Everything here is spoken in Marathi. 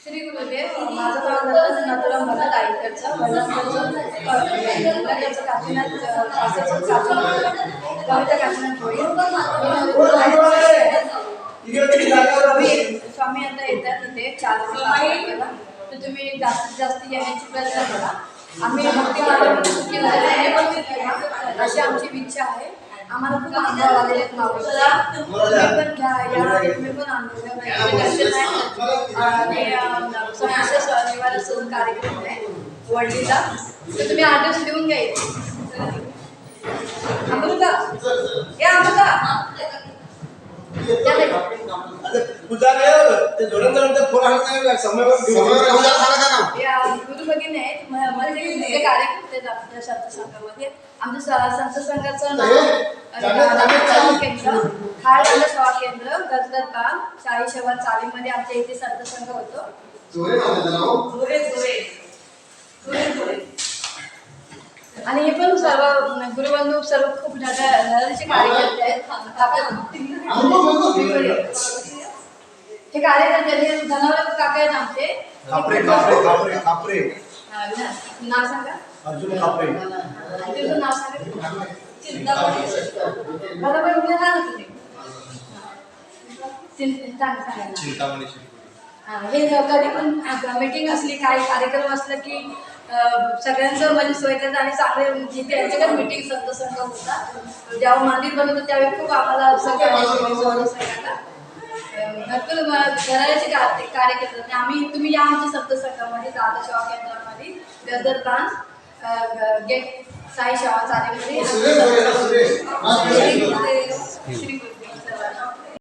श्री गुरुदेव, माझं नाव दत्त नाथुराम भगत आईकडचं वडिलांकडचं काशीनाथ काशीचं कविता काशीनाथ होईल. स्वामी आता येतात तिथे 4 तारखेला, तर तुम्ही जास्तीत जास्त येण्याची प्रयत्न करा. आम्ही भक्ती मार्गामध्ये सुखी झाले अशी आमची इच्छा आहे. आम्हाला खूप अनुभव आलेले आहेत माऊलीचे. तुम्ही पण घ्या, या तुम्ही पण अनुभव समस्या निवारण कार्यक्रम आहे वडलीचा, तर तुम्ही 8 दिवस लिहून घ्या. अमृता या अमृता गुरु भगिनी आहेत म्हणजे कार्यकर्ते आपल्या संत संघामध्ये. आमच्या संत संघाचं नाव सेवा केंद्र, खाड सेवा केंद्र, गजदरबाग, शाही सेवा चालीमध्ये आमच्या इथे संत संघ होतो. आणि हे पण सर्व गुरुबंधू सर्व खूप धडाचे कार्यकर्ते आहेत. हे कार्यकर्ते धनावरत काका आहेत आमचे. नाव सांगा. अर्जुन खापरे. तुझं नाव सांगा. बरोबर उभे राहा ना तुम्ही. चिंतामणी. हे कधी पण मीटिंग असली, काही कार्यक्रम असला की सगळ्यांचं म्हणजे सोय करतात आणि चांगले जिथे यांच्याकडे मीटिंग संत संघ होतात. जेव्हा मंदिर बनवतं त्यावेळी खूप आम्हाला सगळ्यांना भरपूर घराचे कार्य करतात. आम्ही तुम्ही या आमच्या संत संघामध्ये, दादा सेवा केंद्रामध्ये, गजदरबाग गेट, साई सेवा चालीमध्ये.